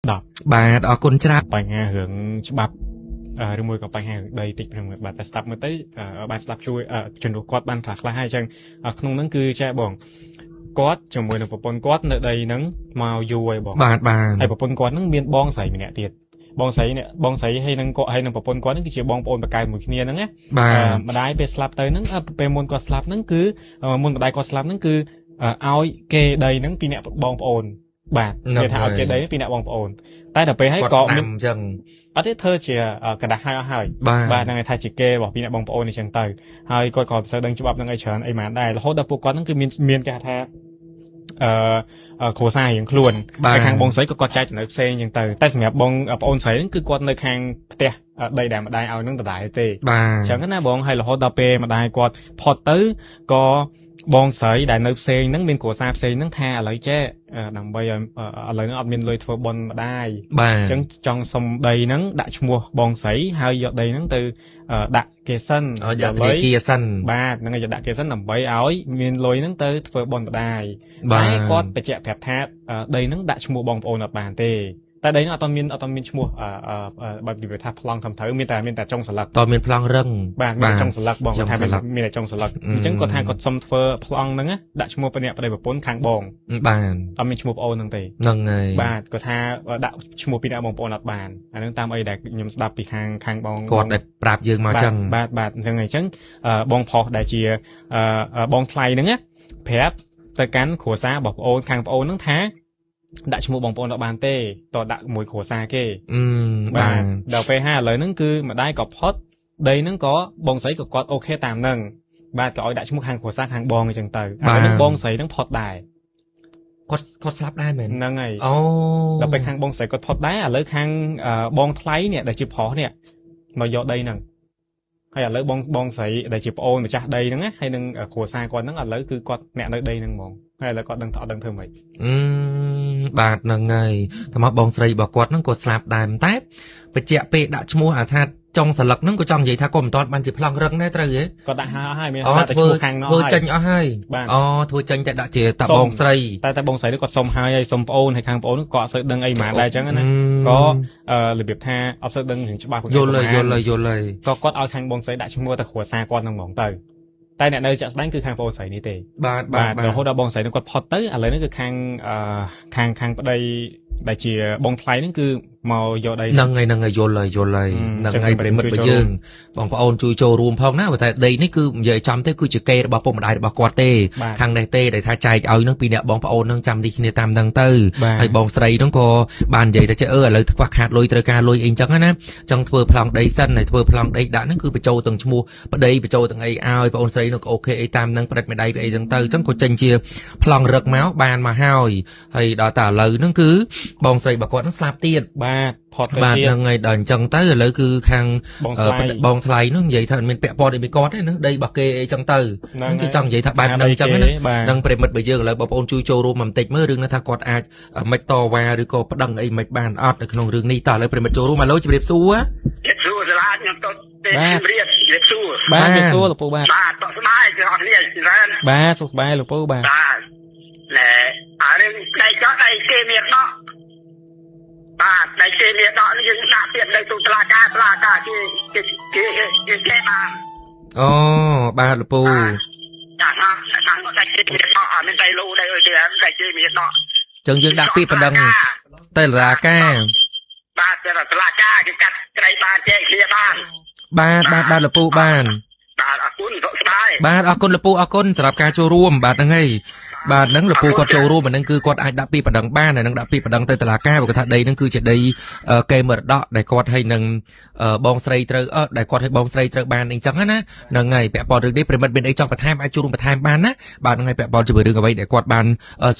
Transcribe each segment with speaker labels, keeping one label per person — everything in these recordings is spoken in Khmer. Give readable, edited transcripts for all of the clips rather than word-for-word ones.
Speaker 1: 10
Speaker 2: បាទអរគុណច្រើន
Speaker 1: បញ្ហារឿងច្បាប់ឬមួយក៏បញ្ហារឿងដីតិចហ្នឹងបាទតែស្ដាប់មើលទៅបានស្ដាប់ជួយជំនួសគាត់បានខ្លះហើយអញ្ចឹងក្នុងហ្នឹងគឺចាបងគាត់ជាមួយនឹងប្រពន្ធគាត់នៅដីហ្នឹងមកយូរហើយបង
Speaker 2: បាទ
Speaker 1: ហើយប្រពន្ធគាត់ហ្នឹងមានបងស្រីម្នាក់ទៀតបងស្រីហើយនឹងគាត់ហើយនឹងប្រពន្ធគាត់ហ្នឹងគឺជាបងប្អូនប្រកែកមួយគ្នាហ្នឹងណាម្ដាយពេលស្លាប់ទៅហ្នឹងពេលមុនគាត់ស្លាប់ហ្នឹងគឺមុនម្ដាយគាត់ស្លាប់ហ្នឹងគឺឲ្យគេដីហ្នឹងពីអ្នកបងប្អូនបាទគេថាឲ្យគេដីពីអ្នកបងប្អូនតែដល់ពេលហើយក៏មាន
Speaker 2: អញ្ចឹង
Speaker 1: អត់ទេធ្វើជាกระดาษហើយបាទហ្នឹងឯងថាជាគេរបស់ពីអ្នកបងប្អូនអញ្ចឹងទៅហើយគាត់ក៏មិនសូវដឹងច្បាប់ហ្នឹងឯងច្រើនអីហ្មងដែររហូតដល់ពួកគាត់ហ្នឹងគឺមានគេថាគ្រួសាររៀងខ្លួនហើយខាងបងស្រីក៏គាត់ចែកចំណូលផ្សេងអញ្ចឹងទៅតែសម្រាប់បងប្អូនស្រីហ្នឹងគឺគាត់នៅខាងផ្ទះដីដែលម្ដាយឲ្យហ្នឹងដដែលទេអញ្ចឹងណាបងហើយរហូតដល់ពេលម្ដាយគាត់ផុតទៅក៏បងស្រីដែលនៅផ្សេងហ្នឹងមានគ្រួសារផ្សេងហ្នឹងថាឥឡូវចេះដើម្បីឲ្យឥឡូវហ្នឹងអត់មានលុយធ្វើបុណ្យម្ដាយអញ្ចឹងចង់សុំដីហ្នឹងដាក់ឈ្មោះបងស្រីហើយយកដីហ្នឹងទៅដាក់គេសិន
Speaker 2: យកលុយគេសិន
Speaker 1: បាទហ្នឹងឲ្យដាក់គេសិនដើម្បីឲ្យមានលុយហ្នឹងទៅធ្វើបុណ្យម្ដាយតែគាត់បញ្ជាក់ប្រាប់ថាដីហ្នឹងដាក់ឈ្មោះបងប្អូនអត់បានទេតែដីហ្នឹងអត់មានឈ្មោះបើនិយាយថាប្លង់ធ្វើមានតែចុងស្លឹក
Speaker 2: តើមានប្លង់រឹង
Speaker 1: បាទមានចុងស្លឹកបងគាត់ថាមានតែចុងស្លឹកអញ្ចឹងគាត់ថាគាត់សុំធ្វើប្លង់ហ្នឹងដាក់ឈ្មោះប្តីប្រពន្ធខាងបង
Speaker 2: បាន
Speaker 1: អត់មានឈ្មោះប្អូនហ្នឹងទេ
Speaker 2: ហ្នឹងហើយ
Speaker 1: បាទគាត់ថាដាក់ឈ្មោះពីអ្នកបងប្អូនអត់បានអាហ្នឹងតាមអីដែលខ្ញុំស្ដាប់ពីខាងបង
Speaker 2: គាត់ដែលប្រាប់យើងមកអញ្ចឹង
Speaker 1: បាទហ្នឹងហើយអញ្ចឹងបងផុសដែលជាបងថ្លៃហ្នឹងប្រាប់ទៅកាន់គ្រួសាររបស់ប្អូនខាងប្អូនហ្នឹងថាដាក់ឈ្មោះបងប្អូនអត់បានទេតដាក់មួយគ្រួសារគេបាទដល់ពេលហើយឥឡូវហ្នឹងគឺម្ដាយក៏ផុតដីហ្នឹងក៏បងស្រីក៏គាត់អូខេតាមហ្នឹងបាទក៏ឲ្យដាក់ឈ្មោះខាងគ្រួសារខាងបងអញ្ចឹងទៅឥឡូវហ្នឹងបងស្រីហ្នឹងផុតដែរ
Speaker 2: គាត់ស្លាប់ដែរមែន
Speaker 1: ហ្នឹងហើយ
Speaker 2: អូ
Speaker 1: ដល់ពេលខាងបងស្រីគាត់ផុតដែរឥឡូវខាងបងថ្លៃនេះដែលជាប្រុសនេះមកយកដីហ្នឹងហើយឥឡូវបងស្រីដែលជាប្អូនម្ចាស់ដីហ្នឹងណាហើយនឹងគ្រួសារគាត់ហ្នឹងឥឡូវគឺគាត់អ្នកនៅដីហ្នឹងហ្មងហើយឥឡូវគាត់ដឹងអត់ដឹងធ្វើម៉េច
Speaker 2: បាទហ្នឹងហើយតែមកបងស្រីរបស់គាត់ហ្នឹងក៏ស្លាប់ដែរតែបញ្ជាក់ពេលដាក់ឈ្មោះអាថាចុងស្លឹកហ្នឹងក៏ចង់និយាយថាក៏មិនទាន់បានជាប្លង់រឹងដែរត្រូវទេ
Speaker 1: គាត់ដាក់ហើយមានដាក់តែឈ្មោះខាងនោះ
Speaker 2: ធ្វើចេញអស់ហើយធ្វើចេញតែដាក់ជាតាបងស្រី
Speaker 1: តែបងស្រីគាត់សុំហើយសុំប្អូនហើយខាងប្អូនក៏អត់សូវដឹងអីហ្មងដែរអញ្ចឹងណាក៏របៀបថាអត់សូវដឹងរឿងច្បាស់
Speaker 2: យល់ហើយ
Speaker 1: ក៏គាត់ឲ្យខាងបងស្រីដាក់ឈ្មោះតែគ្រួសារគាត់ហ្នឹងហ្មងទៅតែអ្នកនៅចាក់ស្ដែងគឺខាងប្អូនស្រីនេះទេ
Speaker 2: បាទ
Speaker 1: រហូតដល់បងស្រីនឹងគាត់ផុតទៅឥឡូវនេះគឺខាងប្តីដែលជាបងថ្លៃហ្នឹងគឺមកយកដី
Speaker 2: ហ្នឹងហើយយល់ហើយហ្នឹងហើយប្រិមិត្តរបស់យើងបងប្អូនជួយចូលរួមផងណាបើតែដីនេះគឺនិយាយចំទៅគឺជាកេររបស់ពុកម្ដាយរបស់គាត់ទេខាងនេះទេដែលថាចែកឲ្យនឹងពីអ្នកបងប្អូននឹងចាំទីគ្នាតាមហ្នឹងទៅហើយបងស្រីហ្នឹងក៏បាននិយាយថាឥឡូវខ្វះខាតលុយត្រូវការលុយអីចឹងណាចឹងធ្វើប្លង់ដីសិនហើយធ្វើប្លង់ដីដាក់ហ្នឹងគឺបញ្ចូលទាំងឈ្មោះប្តីបញ្ចូលទាំងអីឲ្យបងស្រីនោះក៏អូខេអីតាមហ្នឹងប្រិតម្ដាយពីអីចឹងទៅចឹងក៏ចេញជាប្លង់រឹកមកបានមកហើយដល់តែឥឡូវហ្នឹងគឺបងស្រីរបស់គាត់នឹងស្លាប់ទៀត
Speaker 1: បាទផុតទៅ
Speaker 2: ទៀតហ្នឹងហើយដល់អញ្ចឹងទៅឥឡូវគឺខាងបងថ្លៃនោះនិយាយថាមានពាក់ព័ន្ធអីពីគាត់ទេណាដីរបស់គេអីចឹងទៅហ្នឹងគឺចង់និយាយថាបែបហ្នឹងអញ្ចឹងណានឹងប្រិមិត្តរបស់យើងឥឡូវបងប្អូនជួយចូលរួមបន្តិចមើលរឿងនេះថាគាត់អាចមិនតវ៉ាឬក៏ប្តឹងអីមិនបានអត់នៅក្នុងរឿងនេះតើឥឡូវប្រិមិត្តចូលរួមឥឡូវជម្រាបសួរ
Speaker 3: សាលាខ្ញុំទៅទេជម្រាបសួរ
Speaker 1: បាទជម្រាបសួរលោកពូបាទ
Speaker 3: បាទសុខសប្បាយទាំងអស់គ្នាច្រើន
Speaker 1: បាទសុខសប្បាយលោកពូបាទ
Speaker 3: ណែអារឿងដៃចោះដៃគេមានដកបាទដៃគេមានដកនេះយើងដាក់ទៀតនៅទូតុលាការគេបាន
Speaker 2: អូបាទលោកពូ
Speaker 3: ចាណាខាងដៃគេមានដកអត់មានដៃលូដៃអីទេដៃគេមានដក
Speaker 2: ចឹងយើងដាក់ពាក្យបណ្ដឹងទៅតុលាការ
Speaker 3: បាទទៅតុលាការគេកាត់ត្រីបានចែកគ្នាបាន
Speaker 2: បាទលោកពូបាន
Speaker 3: អរគុណសុខសប្បាយ
Speaker 2: បាទអរគុណលោកពូអរគុណសម្រាប់ការចូលរួមបាទហ្នឹងហើយបាទហ្នឹងលោកពូគាត់ចូលរួមហ្នឹងគឺគាត់អាចដាក់ពាក្យបណ្ដឹងបានហើយនឹងដាក់ពាក្យបណ្ដឹងទៅតុលាការព្រោះគាត់ថាដីហ្នឹងគឺជាដីកេរមរតកដែលគាត់ឲ្យនឹងបងស្រីត្រូវដែលគាត់ឲ្យបងស្រីត្រូវបានអញ្ចឹងណាហ្នឹងហើយពាក់ព័ន្ធរឿងនេះប្រិមិត្តមានអីចង់បន្ថែមអាចចូលរួមបន្ថែមបានណាបាទហ្នឹងហើយពាក់ព័ន្ធជាមួយរឿងអ្វីដែលគាត់បាន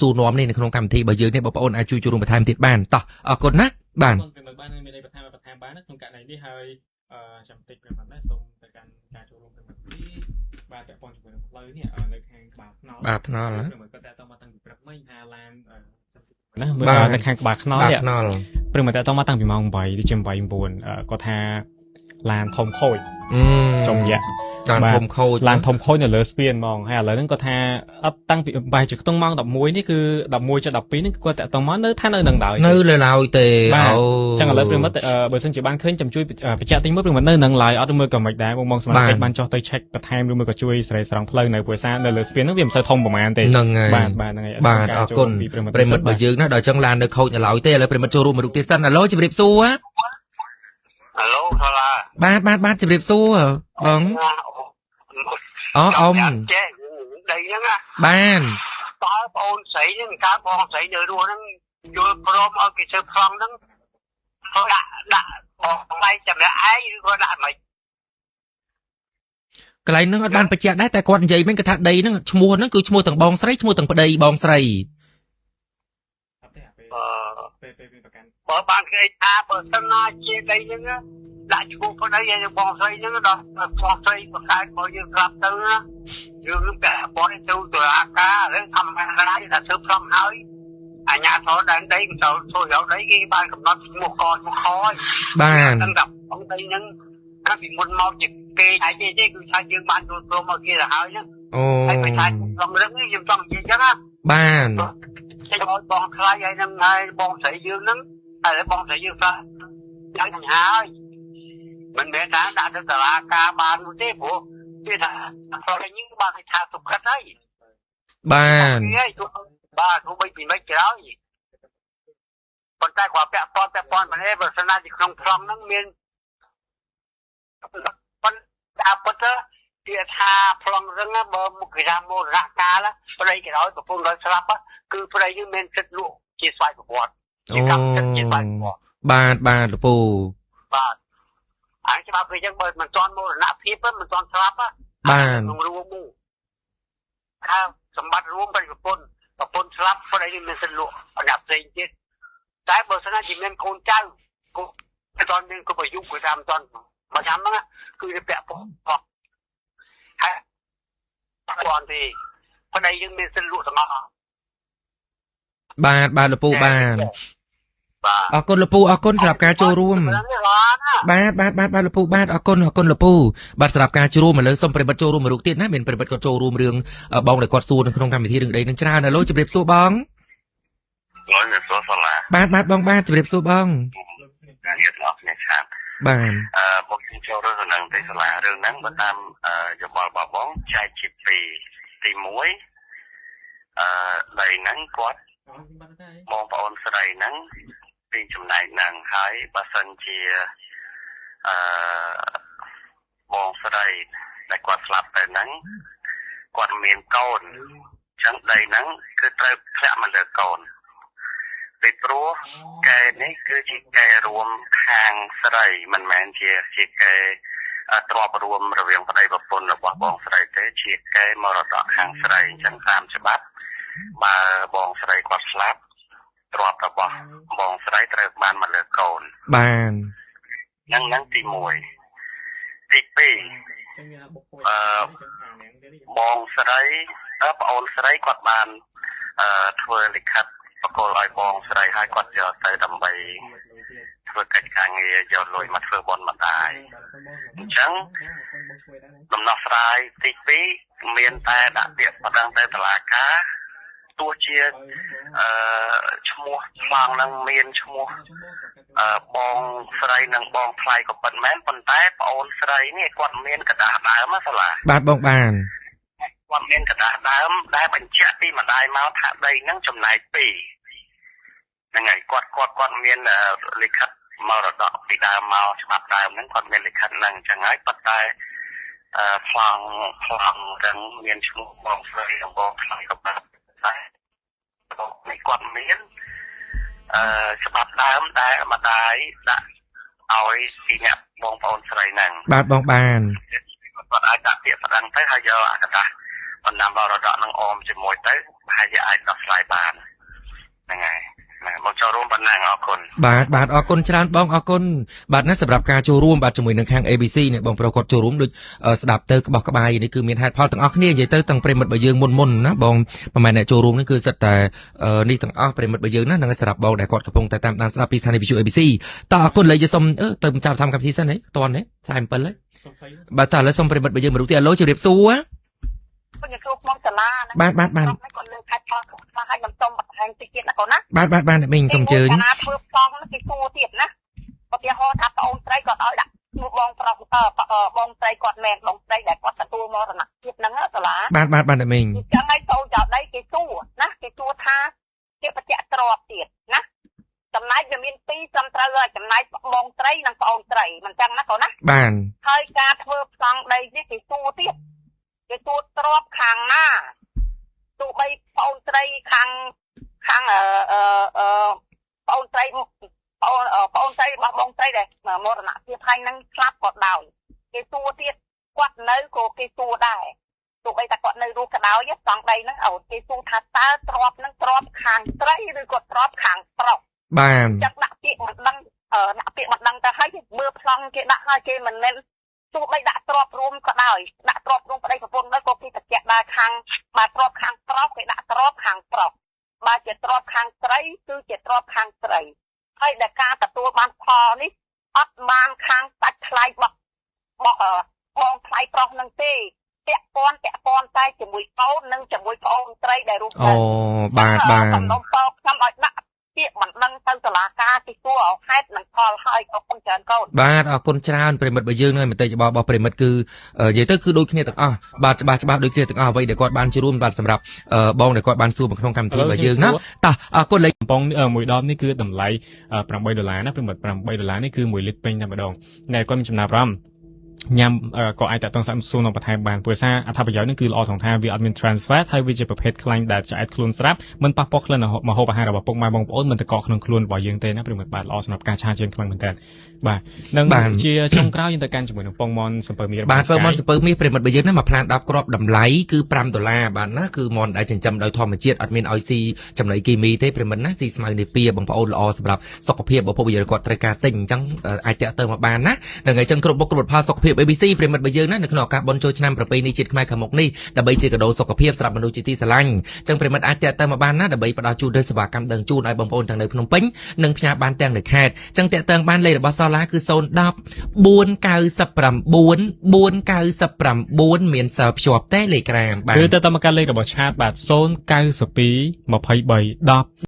Speaker 2: សួរនាំនេះនៅក្នុងកម្មវិធីរបស់យើងនេះបងប្អូនអាចជួយចូលរួមបន្ថែមទៀតបានតោះអរគុណណាបាទ
Speaker 1: បានមានអីបន្ថែមបានក្នុងករណីនេះហើយចាំតិចប្រិមិត្តដែរសូមទៅកាន់ការចូលរួមប្រិមិត្តនេះបាទពាក់ព័ន្ធជាមួយនឹងផ្លូវនេះនៅខាងក្បាលខ្នល់
Speaker 2: បាទថ្នល់
Speaker 1: ណាមើលគាត់តែតមកតាំងពីព្រឹកមិញថាឡានណាមើលនៅខាងក្បាលខ្នល់នេះព្រឹកមកតែតមកតាំងពីម៉ោង8ដល់ជា8 9គាត់ថា ลานทอมโคยจงยะลานทอมโคยเนี่ยเลสเปียนมองให้อะไรนั่นก็ท่าตั้งใบจุดต้องมองดับมวยนี่คือดับมวยจะดับปีนี่ก็แต่ต้องมองเนื้อท่าเนื้อดังดาว
Speaker 2: เนื้อเลยเราเตะ
Speaker 1: จังอะไรเปลี่ยนมาเบอร์เซนจีบ้านเคลื่อนจำช่วยไปแจกติ้งเมื่อเปลี่ยนมาเนื้อดังลายเอาตัวมือกับไม้ได้มองสมาร์ทบ้านจอเตยเช็คกระแทกดูมือกับช่วยใส่สลังเพลิงในปัวซ่าในเลสเปียนนั่งเตรียมใส่ทอมประมาณเตะบ้านนั่งไง
Speaker 2: บ้านออกก้นเปลี่ยนมาเบอร์ยืนนะโดยจังลานเนื้อเขาเนี่ยเราเตะเลยเปลี่ยนมาโจรูมาดูติสตันอะโลจะเรียบสู้อะ
Speaker 3: ฮัลโหลทลา
Speaker 2: บ้านจะเรียบสู้เหรอบัง
Speaker 3: แจ้งđầy nhá
Speaker 2: ban
Speaker 3: tao ôn sấy nhưng cá bong sấy nhớ đua nó chưa prom ở cái sơ phong nó thôi đã bong này chẳng lẽ ai có đã mày
Speaker 2: កន្លែងហ្នឹងអត់បានបញ្ជាក់ដែរតែគាត់និយាយមិនគេថាដីហ្នឹងឈ្មោះហ្នឹងគឺឈ្មោះទាំងបងស្រីឈ្មោះទាំងប្តីបងស្រី
Speaker 3: បើបានគេថាបើសិនណាជាដីហ្នឹងដាក់ឈ្មោះប្តីឲ្យបងស្រីហ្នឹងដល់បងស្រីបង្កើតមកយើងប្រាប់ទៅណាយើងនឹងតែបរិទៅតុលាការរឿងធម្មតាថាធ្វើផ្លំហើយអាញាធរដែនដីមិនចូលចូលយកដីគេបានកំណត់ឈ្មោះកឈ្មោះខ
Speaker 2: បាន
Speaker 3: ដល់បងដីហ្នឹងថាពីមុនមកជាគេហើយទេគឺថាយើងបានចូលព្រមមកគេទៅហើយហ្នឹងហើយបើថាក្នុងរឿងនេះយើងចង់និយាយចឹងណា
Speaker 2: បាន
Speaker 3: តែបងខ្លាយហើយហ្នឹងហើយបងស្រីយើងហ្នឹងតែបងស្រីយើងថាយ៉ាងហ្នឹងហើយមិនមែនថាដាក់ទៅតុលាការបាននោះទេព្រោះគេថាប្រហែលនេះបានគេថាសុខិតហើយ
Speaker 2: បាន
Speaker 3: បាទទោះបីពីមិនក្រោយប៉ុន្តែគាត់ពាក់ព័ន្ធមិនទេបើសិនណាទីក្នុងប្លង់ហ្នឹងមានប៉ុន្តែប៉ុន្តែគេថាប្លង់ហ្នឹងបើមុខគេថាមរណកាលប្តីគេឲ្យប្រពន្ធដល់ស្លាប់គឺប្តីយើងមានសិទ្ធិលក់ជាស្វ័យប្រវត្តិជាកម្មសិទ្ធិជាស្វ័យប្រវត្តិ
Speaker 2: បាទលោកពូ
Speaker 3: បាទអញ្ចឹងច្បាប់វាចឹងបើមិនទាន់មរណភាពមិនទាន់ស្លាប់
Speaker 2: ក្នុង
Speaker 3: រួមថាសម្បត្តិរួមប្រពន្ធស្លាប់ព្រោះឯងមានសិទ្ធិលក់អនាគតផ្សេងទៀតតែបើសិនណាជាមានកូនចៅកូនមិនទាន់មានគ្រប់អាយុគឺថាមិនទាន់មកចាំហ្នឹងគឺវាពាក់ព័ន្ធហើយគាត់ទេព្រោះឯងយើងមានសិទ្ធិលក់ទាំងអស់
Speaker 2: បាទលោកពូបានអរគុណលោកពូអរគុណសម្រាប់ការចូលរួមបាទលោកពូបាទអរគុណលោកពូបាទសម្រាប់ការចូលរួមឥឡូវសូមប្រិមិត្តចូលរួមមួយរូបទៀតណាមានប្រិមិត្តគាត់ចូលរួមរឿងបងដែលគាត់សួរនៅក្នុងកម្មវិធីរឿងដីនឹងច្រើនឥឡូវជម្រាបសួរបងបាទបងបាទជម្រាបសួរបងបាទ
Speaker 3: បងចូលរឿងនឹងទេសាលារឿងហ្នឹងបើតាមយោបល់របស់បងចែកជាពីរទី1ដីហ្នឹងគាត់បងប្អូនស្រីហ្នឹងពីចំណែកហ្នឹងហើយបើសិនជាបងស្រីដែលគាត់ស្លាប់ទៅហ្នឹងគាត់មានកូនចឹងដីហ្នឹងគឺត្រូវធ្លាក់មកលើកូនពីព្រោះកែនេះគឺជាកែរួមខាងស្រីមិនមែនជាកែទ្រព្យរួមរវាងប្តីប្រពន្ធរបស់បងស្រីទេជាកែមរតកខាងស្រីអញ្ចឹងតាមច្បាប់បើបងស្រីគាត់ស្លាប់ទ្រព្យរបស់បងស្រីត្រូវបានមកលើកូន
Speaker 2: បាន
Speaker 3: ហ្នឹងទី1ទី2បងស្រីប្អូនស្រីគាត់បានធ្វើលិខិតបកលឲ្យបងស្រីឲ្យគាត់យកទៅដើម្បីធ្វើកិច្ចការងារយកលុយមកធ្វើបុណ្យម្ដាយអញ្ចឹងដំណោះស្រាយទី2មានតែដាក់ពាក្យប្តឹងទៅតុលាការទោះជាឈ្មោះឆ្លងនឹងមានឈ្មោះបងស្រីនិងបងថ្លៃក៏ប៉ុន្មានប៉ុន្តែប្អូនស្រីនេះគាត់មានកដាស់ដើមណាសាឡា
Speaker 2: បាទបងបាន
Speaker 3: គាត់មានកដាស់ដើមដែលបញ្ជាក់ពីម្ដាយមកថាដីនឹងចំណែក2ហ្នឹងហើយគាត់មានលិខិតមរតកពីដើមមកច្បាប់ដើមហ្នឹងគាត់មានលិខិតហ្នឹងអញ្ចឹងហើយប៉ុន្តែប្លង់ទាំងមានឈ្មោះបងស្រីនិងបងថ្លៃក៏ប៉ុន្តែនេះគាត់មានច្បាប់ដើមដែលម្ដាយដាក់ឲ្យពីអ្នកបងប្អូនស្រីហ្នឹង
Speaker 2: បាទបងបាន
Speaker 3: គាត់អាចដាក់ពាក្យប្តឹងទៅហើយយកអកតាបណ្ដាំបរតកនឹងអមជាមួយទៅហើយអាចដោះស្រាយបានហ្នឹងហើយ បងចូលរួមប៉ុណ្ណឹងអរគុណ
Speaker 2: បាទអរគុណច្រើនបងអរគុណបាទណាសម្រាប់ការចូលរួមបាទជាមួយនឹងខាង ABC នេះបងប្រុសគាត់ចូលរួមដូចស្ដាប់ទៅក្បោះក្បាយនេះគឺមានហេតុផលទាំងអស់គ្នានិយាយទៅទាំងប្រិមិត្តរបស់យើងមុនណាបងប្រហែលអ្នកចូលរួមនេះគឺសិតតែនេះទាំងអស់ប្រិមិត្តរបស់យើងណានឹងសម្រាប់បងដែលគាត់កំពុងតែតាមដានស្ដាប់ពីស្ថានីយ៍វិទ្យុ ABC តើអរគុណឥឡូវយើងសូមទៅចាប់តាមកម្មវិធីសិនហ៎តន់ហ៎47ហ៎បាទតើឥឡូវសូមប្រិមិត្តរបស់យើងមករូបទីឥឡូវជម្រាបសួរ
Speaker 4: ខ្ញុំគ្រូក្នុងសាលាណា
Speaker 2: បាទ
Speaker 4: គាត់លើខេត្តផលខ្លះឲ្យខ្ញុំសុំបន្ថែមតិចទៀតណាកូនណា
Speaker 2: បាទអ្នកមីងសូមអញ្ជើញ
Speaker 4: កាលណាធ្វើផ្សងគេសួរទៀតណាឧទាហរណ៍ថាប្អូនស្រីគាត់ឲ្យដាក់ឈ្មោះបងប្រុសបងស្រីគាត់មែនបងស្រីដែលគាត់ទទួលមរណភាពហ្នឹងសាលា
Speaker 2: បាទអ្នកមីង
Speaker 4: អញ្ចឹងឲ្យចូលចោលដីគេសួរណាគេសួរថាជាបច្ចៈទ្របទៀតណាចំណែកវាមាន2ត្រឹមត្រូវហើយចំណែកបងស្រីនិងប្អូនស្រីមិនចឹងណាកូនណា
Speaker 2: បាទ
Speaker 4: ហើយការធ្វើផ្សងដីនេះគេសួរទៀតគេសួរទ្របខាងណាទោះបីប្អូនស្រីខាងប្អូនស្រីរបស់បងស្រីដែលមរណភាពហើយនឹងស្លាប់ក៏ដោយគេសួរទៀតគាត់នៅក៏គេសួរដែរទោះបីតែគាត់នៅរស់ក៏ដោយស្តង់ដីហ្នឹងឲ្យគេសួរថាតើទ្របនឹងទ្របខាងស្រីឬក៏ទ្របខាងប្រុស
Speaker 2: បាទ
Speaker 4: ចឹងដាក់ពាក្យមិនដឹងទៅហើយមើលប្លង់គេដាក់ហើយគេមិនមែនទោះបីដាក់ទ្របរួមក៏ដោយដាក់ទ្របរួមប្តីប្រពន្ធទៅក៏គេបញ្ជាក់ដែរខាងបាទទ្របខាងប្រុសគេដាក់ទ្របខាងប្រុសបើជាទ្របខាងស្រីគឺជាទ្របខាងស្រីហើយដែលការទទួលបានផលនេះអត់បានខាងសាច់ថ្លៃរបស់បងថ្លៃប្រុសនឹងទេពាក់ព័ន្ធតែជាមួយកូននិងជាមួយប្អូនស្រីដែលរស់នៅ
Speaker 2: បាទ
Speaker 4: សំណុំពរខ្ញុំឲ្យដាក់ពាក្យបណ្ដឹងទៅតុលាការទីសួរឲ្យហេតុនិងផលឲ្យអរគុណច្រើនកូន
Speaker 2: បាទអរគុណច្រើនប្រិមិត្តរបស់យើងនៅមតិយោបល់របស់ប្រិមិត្តគឺនិយាយទៅគឺដូចគ្នាទាំងអស់បាទច្បាស់ដូចគ្នាទាំងអស់អ្វីដែលគាត់បានចូលរួមបាទសម្រាប់បងដែលគាត់បានសួរក្នុងកម្មវិធីរបស់យើងណាតោះអរគុណលេខ
Speaker 1: កំប៉ុងមួយដបនេះគឺតម្លៃ$8ណាប្រិមិត្ត$8នេះគឺ1លីត្រពេញតែម្ដងតែគាត់មានចំណាប់អារម្មណ៍ញ៉ាំក៏អាចតតងសួរនៅបន្ថែមបានព្រោះសារអត្ថប្រយោជន៍នេះគឺល្អក្នុងថាវាអត់មាន transfer ហើយវាជាប្រភេទខ្លាញ់ដែលឆ្អែតខ្លួនស្រាប់មិនប៉ះពាល់ក្លិនម្ហូបអាហាររបស់ពុកម៉ែបងប្អូនមិនតកកក្នុងខ្លួនរបស់យើងទេណាប្រិមិត្តបាទល្អសម្រាប់ការឆាជើងខ្លាំងមែនតើបាទនឹងជាចុងក្រោយយើងទៅកាន់ជាមួយនឹងពងមនសំពើមាស
Speaker 2: បាទពងមនសំពើមាសប្រិមិត្តរបស់យើងណាមួយផ្លាន10គ្រាប់តម្លៃគឺ$5បាទណាគឺមនដែលចិញ្ចឹមដោយធម្មជាតិអត់មានឲ្យស៊ីចំណីគីមីទេប្រិមិត្តណាស៊ីស្មៅនេពីបងប្អូនល្អសម្រាប់សុខភាពរបស់ពុកយាយគាត់ត្រូវការទិញអញ្ចឹងអាចតាក់ទងមកបានណានឹងអញ្ចឹងគ្រប់បុគ្គលផលសុខភាព ABC ប្រិមិត្តរបស់យើងណានៅក្នុងឱកាសបុណ្យចូលឆ្នាំប្រពៃណីជាតិខ្មែរខាងមុខនេះដើម្បីជាកាដូសុខភាពសម្រាប់មនុស្សជាទីស្រឡាញ់អញ្ចឹងប្រិមិត្តអាចតាក់ទងមកបានណាដើម្បីផ្ដល់ជូននូវសេវាកម្មដឹងជូនឲ្យបងប្អូនទាំងនៅភ្នំពេញនិងផ្សាយបានទាំងនៅខេត្តអញ្ចឹងតាក់ទងបានលេខរបស់សាលាគឺ010 499 មានសើភ្ជាប់ Telegram
Speaker 1: បាទគឺទៅតាមការលេខរបស់ឆាតបាទ092 23 10